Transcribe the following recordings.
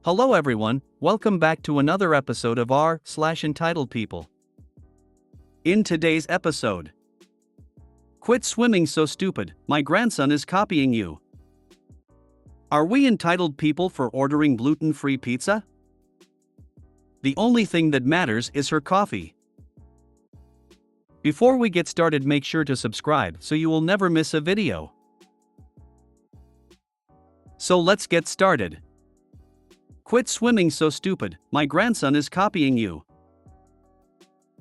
Hello everyone, welcome back to another episode of r/Entitled People. In today's episode, quit swimming so stupid, my grandson is copying you. Are we entitled people for ordering gluten-free pizza? The only thing that matters is her coffee. Before we get started, make sure to subscribe so you will never miss a video. So let's get started. Quit swimming so stupid, my grandson is copying you.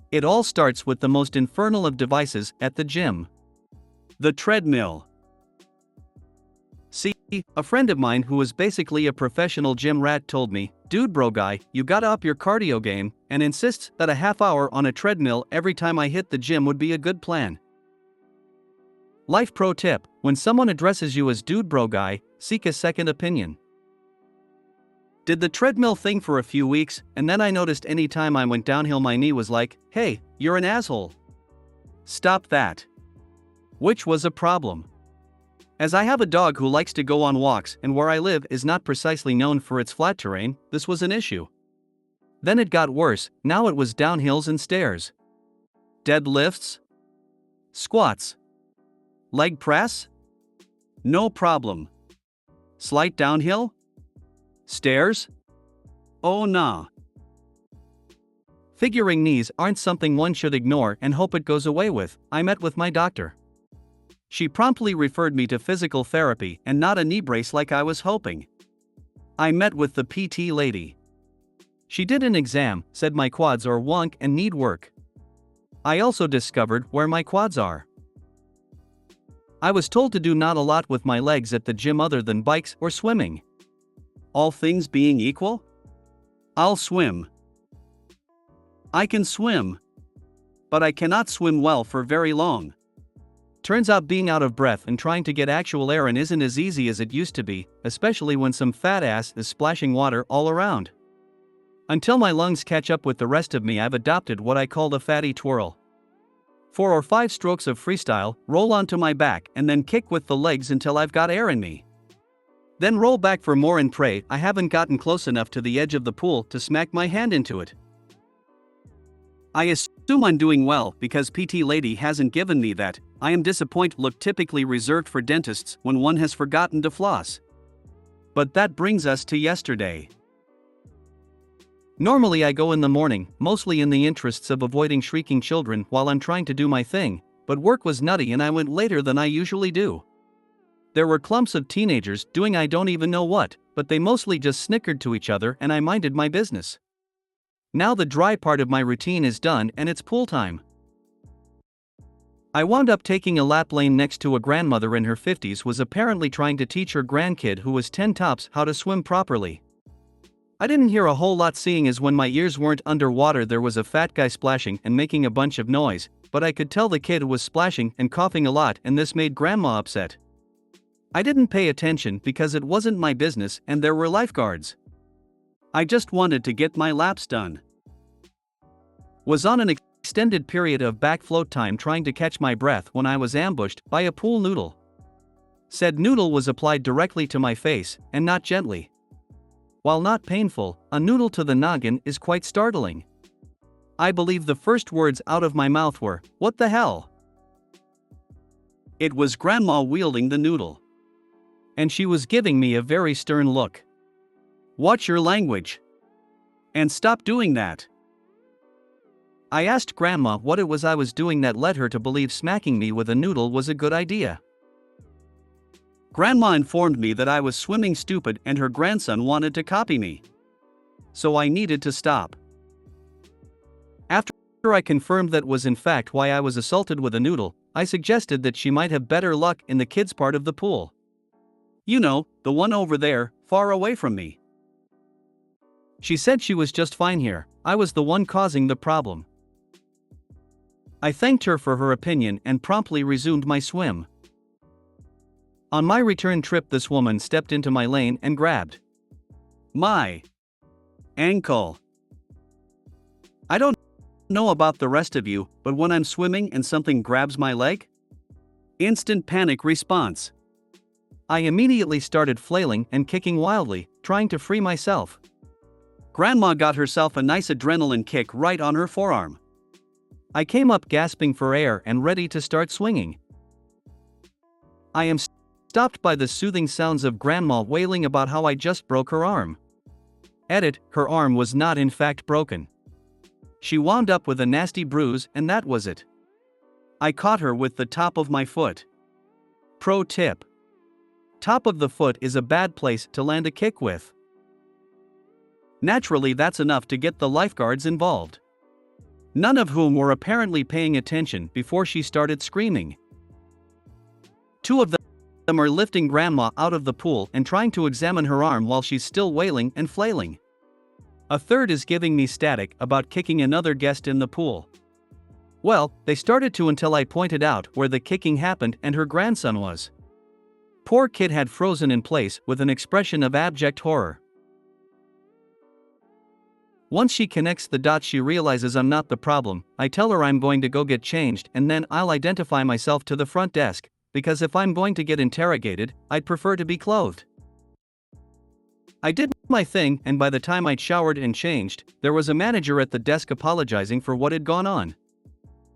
It all starts with the most infernal of devices at the gym: the treadmill. See, a friend of mine who is basically a professional gym rat told me, "Dude bro guy, you gotta up your cardio game," and insists that a half hour on a treadmill every time I hit the gym would be a good plan. Life pro tip: when someone addresses you as dude bro guy, seek a second opinion. Did the treadmill thing for a few weeks, and then I noticed any time I went downhill my knee was like, "Hey, you're an asshole. Stop that." Which was a problem. As I have a dog who likes to go on walks and where I live is not precisely known for its flat terrain, this was an issue. Then it got worse, now it was downhills and stairs. Deadlifts? Squats? Leg press? No problem. Slight downhill? Stairs? Oh nah. Figuring knees aren't something one should ignore and hope it goes away with. I met with my doctor. She promptly referred me to physical therapy and not a knee brace like I was hoping. I met with the PT lady. She did an exam, said my quads are wonk and need work. I also discovered where my quads are. I was told to do not a lot with my legs at the gym other than bikes or swimming. All things being equal? I'll swim. I can swim. But I cannot swim well for very long. Turns out being out of breath and trying to get actual air in isn't as easy as it used to be, especially when some fat ass is splashing water all around. Until my lungs catch up with the rest of me, I've adopted what I call the fatty twirl. 4 or 5 strokes of freestyle, roll onto my back and then kick with the legs until I've got air in me. Then roll back for more and pray I haven't gotten close enough to the edge of the pool to smack my hand into it. I assume I'm doing well because PT lady hasn't given me that "I am disappointed" look typically reserved for dentists when one has forgotten to floss. But that brings us to yesterday. Normally I go in the morning, mostly in the interests of avoiding shrieking children while I'm trying to do my thing, but work was nutty and I went later than I usually do. There were clumps of teenagers doing I don't even know what, but they mostly just snickered to each other and I minded my business. Now the dry part of my routine is done and it's pool time. I wound up taking a lap lane next to a grandmother in her 50s was apparently trying to teach her grandkid who was 10 tops how to swim properly. I didn't hear a whole lot seeing as when my ears weren't underwater there was a fat guy splashing and making a bunch of noise, but I could tell the kid was splashing and coughing a lot and this made grandma upset. I didn't pay attention because it wasn't my business and there were lifeguards. I just wanted to get my laps done. Was on an extended period of back float time trying to catch my breath when I was ambushed by a pool noodle. Said noodle was applied directly to my face and not gently. While not painful, a noodle to the noggin is quite startling. I believe the first words out of my mouth were, "What the hell?" It was grandma wielding the noodle. And she was giving me a very stern look. "Watch your language. And stop doing that." I asked grandma what it was I was doing that led her to believe smacking me with a noodle was a good idea. Grandma informed me that I was swimming stupid and her grandson wanted to copy me. So I needed to stop. After I confirmed that was in fact why I was assaulted with a noodle, I suggested that she might have better luck in the kids' part of the pool. You know, the one over there, far away from me. She said she was just fine here, I was the one causing the problem. I thanked her for her opinion and promptly resumed my swim. On my return trip, this woman stepped into my lane and grabbed my ankle. I don't know about the rest of you, but when I'm swimming and something grabs my leg, instant panic response. I immediately started flailing and kicking wildly, trying to free myself. Grandma got herself a nice adrenaline kick right on her forearm. I came up gasping for air and ready to start swinging. I am stopped by the soothing sounds of Grandma wailing about how I just broke her arm. Edit, her arm was not in fact broken. She wound up with a nasty bruise, and that was it. I caught her with the top of my foot. Pro tip: top of the foot is a bad place to land a kick with. Naturally, that's enough to get the lifeguards involved, none of whom were apparently paying attention before she started screaming. Two of them are lifting Grandma out of the pool and trying to examine her arm while she's still wailing and flailing. A third is giving me static about kicking another guest in the pool. Well, they started to until I pointed out where the kicking happened and her grandson was. Poor kid had frozen in place with an expression of abject horror. Once she connects the dots, she realizes I'm not the problem. I tell her I'm going to go get changed and then I'll identify myself to the front desk, because if I'm going to get interrogated, I'd prefer to be clothed. I did my thing, and by the time I'd showered and changed, there was a manager at the desk apologizing for what had gone on.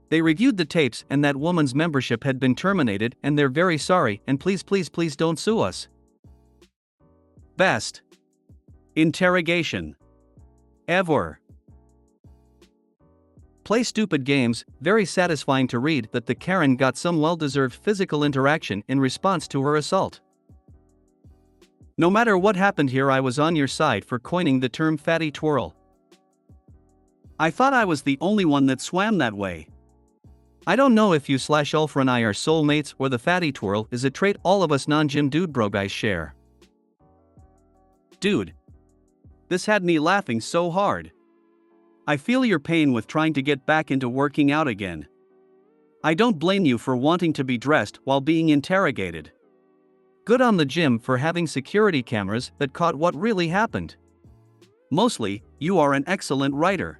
They reviewed the tapes and that woman's membership had been terminated and they're very sorry and please don't sue us. Best interrogation ever. Play stupid games. Very satisfying to read that the Karen got some well-deserved physical interaction in response to her assault. No matter what happened here, I was on your side for coining the term fatty twirl. I thought I was the only one that swam that way. I don't know if you/Ulfra and I are soulmates or the fatty twirl is a trait all of us non-gym dude bro guys share. Dude, this had me laughing so hard. I feel your pain with trying to get back into working out again. I don't blame you for wanting to be dressed while being interrogated. Good on the gym for having security cameras that caught what really happened. Mostly, you are an excellent writer.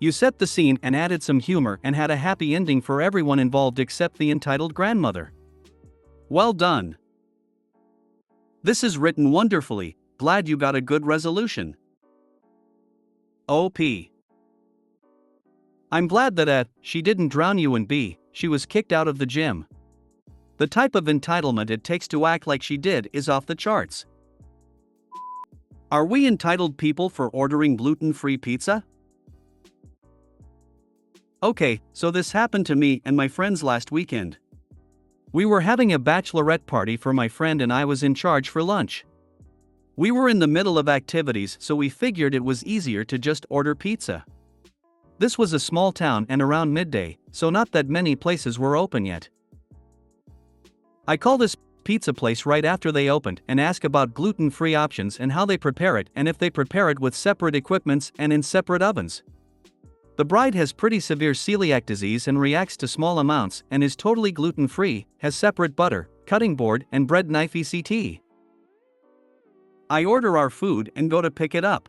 You set the scene and added some humor and had a happy ending for everyone involved except the entitled grandmother. Well done. This is written wonderfully. Glad you got a good resolution. OP. I'm glad that A, she didn't drown you, and B, she was kicked out of the gym. The type of entitlement it takes to act like she did is off the charts. Are we entitled people for ordering gluten-free pizza? Okay, so this happened to me and my friends last weekend. We were having a bachelorette party for my friend and I was in charge for lunch. We were in the middle of activities, so we figured it was easier to just order pizza. This was a small town and around midday, so not that many places were open yet. I call this pizza place right after they opened and ask about gluten-free options and how they prepare it and if they prepare it with separate equipments and in separate ovens. The bride has pretty severe celiac disease and reacts to small amounts and is totally gluten-free, has separate butter, cutting board and bread knife etc. I order our food and go to pick it up.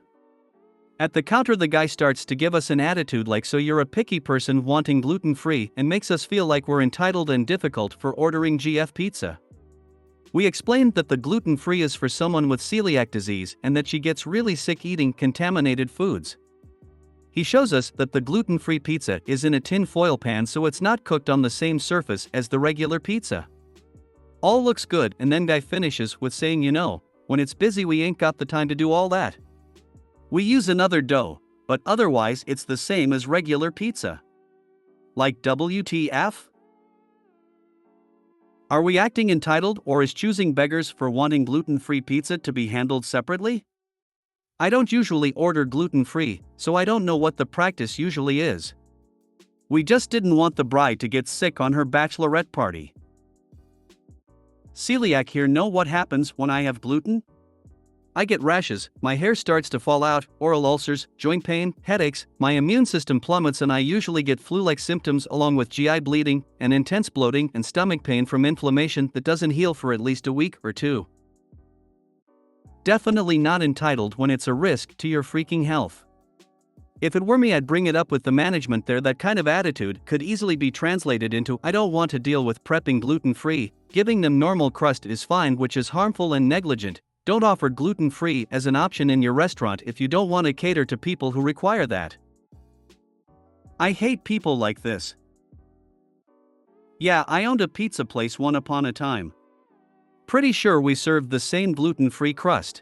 At the counter the guy starts to give us an attitude like, so you're a picky person wanting gluten-free, and makes us feel like we're entitled and difficult for ordering GF pizza. We explained that the gluten-free is for someone with celiac disease and that she gets really sick eating contaminated foods. He shows us that the gluten-free pizza is in a tin foil pan, so it's not cooked on the same surface as the regular pizza. All looks good, and then guy finishes with saying, you know, when it's busy we ain't got the time to do all that. We use another dough, but otherwise it's the same as regular pizza. Like WTF? Are we acting entitled, or is choosing beggars for wanting gluten-free pizza to be handled separately? I don't usually order gluten-free, so I don't know what the practice usually is. We just didn't want the bride to get sick on her bachelorette party. Celiac here know what happens when I have gluten? I get rashes, my hair starts to fall out, oral ulcers, joint pain, headaches, my immune system plummets, and I usually get flu-like symptoms along with GI bleeding and intense bloating and stomach pain from inflammation that doesn't heal for at least a week or two. Definitely not entitled when it's a risk to your freaking health. If it were me, I'd bring it up with the management there. That kind of attitude could easily be translated into, I don't want to deal with prepping gluten-free, giving them normal crust is fine, which is harmful and negligent. Don't offer gluten-free as an option in your restaurant if you don't want to cater to people who require that. I hate people like this. Yeah, I owned a pizza place once upon a time. Pretty sure we served the same gluten-free crust.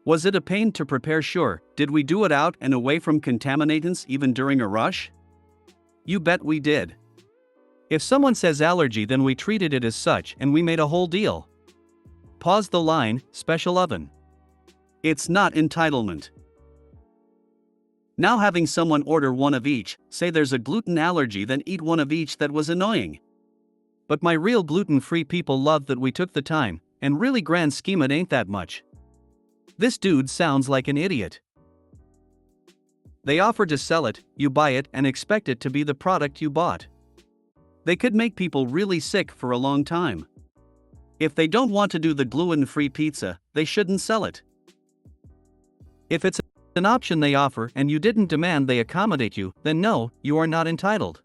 Was it a pain to prepare? Sure. Did we do it out and away from contaminants even during a rush? You bet we did. If someone says allergy, then we treated it as such and we made a whole deal. Pause the line, special oven. It's not entitlement. Now having someone order one of each, say there's a gluten allergy, then eat one of each, that was annoying. But my real gluten-free people love that we took the time, and really grand scheme it ain't that much. This dude sounds like an idiot. They offer to sell it, you buy it and expect it to be the product you bought. They could make people really sick for a long time. If they don't want to do the gluten-free pizza, they shouldn't sell it. If it's an option they offer and you didn't demand they accommodate you, then no, you are not entitled.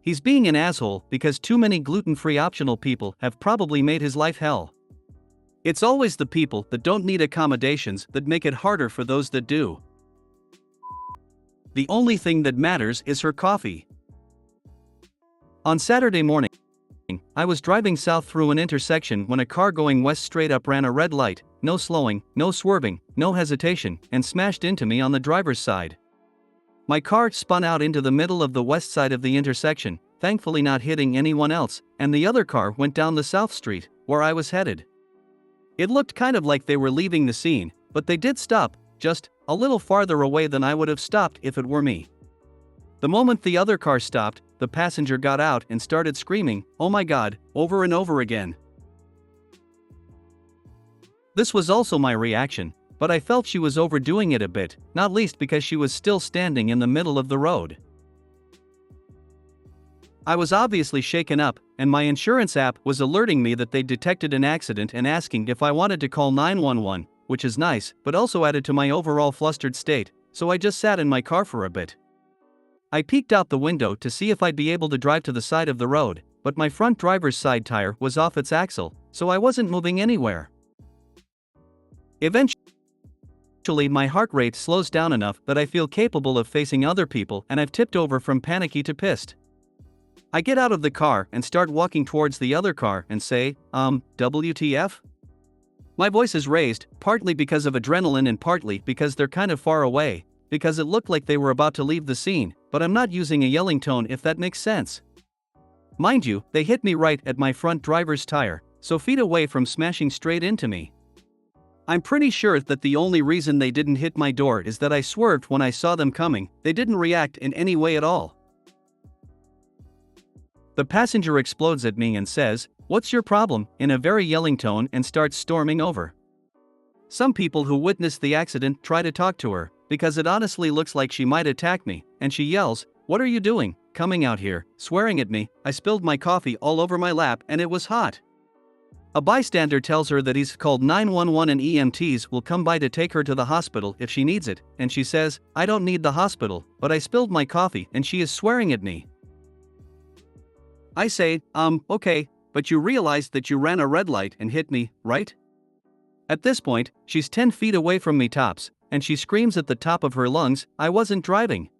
He's being an asshole because too many gluten-free optional people have probably made his life hell. It's always the people that don't need accommodations that make it harder for those that do. The only thing that matters is her coffee. On Saturday morning, I was driving south through an intersection when a car going west straight up ran a red light, no slowing, no swerving, no hesitation, and smashed into me on the driver's side. My car spun out into the middle of the west side of the intersection, thankfully not hitting anyone else, and the other car went down the south street, where I was headed. It looked kind of like they were leaving the scene, but they did stop, just a little farther away than I would have stopped if it were me. The moment the other car stopped, the passenger got out and started screaming, "Oh my God," over and over again. This was also my reaction, but I felt she was overdoing it a bit, not least because she was still standing in the middle of the road. I was obviously shaken up, and my insurance app was alerting me that they detected an accident and asking if I wanted to call 911, which is nice, but also added to my overall flustered state, so I just sat in my car for a bit. I peeked out the window to see if I'd be able to drive to the side of the road, but my front driver's side tire was off its axle, so I wasn't moving anywhere. Eventually, my heart rate slows down enough that I feel capable of facing other people, and I've tipped over from panicky to pissed. I get out of the car and start walking towards the other car and say, WTF? My voice is raised, partly because of adrenaline and partly because they're kind of far away, because it looked like they were about to leave the scene, but I'm not using a yelling tone if that makes sense. Mind you, they hit me right at my front driver's tire, so feet away from smashing straight into me. I'm pretty sure that the only reason they didn't hit my door is that I swerved when I saw them coming. They didn't react in any way at all. The passenger explodes at me and says, "What's your problem?" in a very yelling tone and starts storming over. Some people who witnessed the accident try to talk to her, because it honestly looks like she might attack me, and she yells, "What are you doing, coming out here, swearing at me?" I spilled my coffee all over my lap and it was hot. A bystander tells her that he's called 911 and EMTs will come by to take her to the hospital if she needs it, and she says, "I don't need the hospital, but I spilled my coffee and she is swearing at me." I say, okay, but you realized that you ran a red light and hit me, right? At this point, she's 10 feet away from me tops, and she screams at the top of her lungs, "I wasn't driving."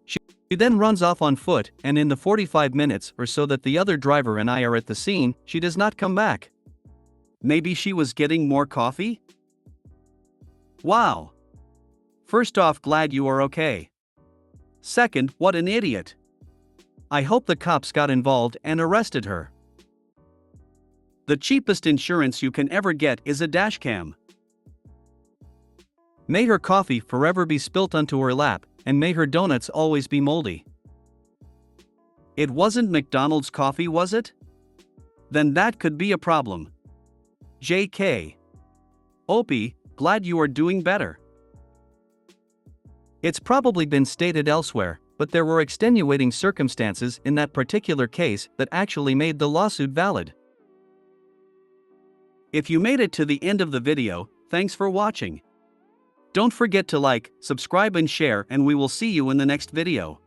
She then runs off on foot, and in the 45 minutes or so that the other driver and I are at the scene, she does not come back. Maybe she was getting more coffee? Wow. First off, glad you are okay. Second, what an idiot. I hope the cops got involved and arrested her. The cheapest insurance you can ever get is a dashcam. May her coffee forever be spilt onto her lap, and may her donuts always be moldy. It wasn't McDonald's coffee, was it? Then that could be a problem. JK. Opie, glad you are doing better. It's probably been stated elsewhere, but there were extenuating circumstances in that particular case that actually made the lawsuit valid. If you made it to the end of the video, thanks for watching. Don't forget to like, subscribe and share, and we will see you in the next video.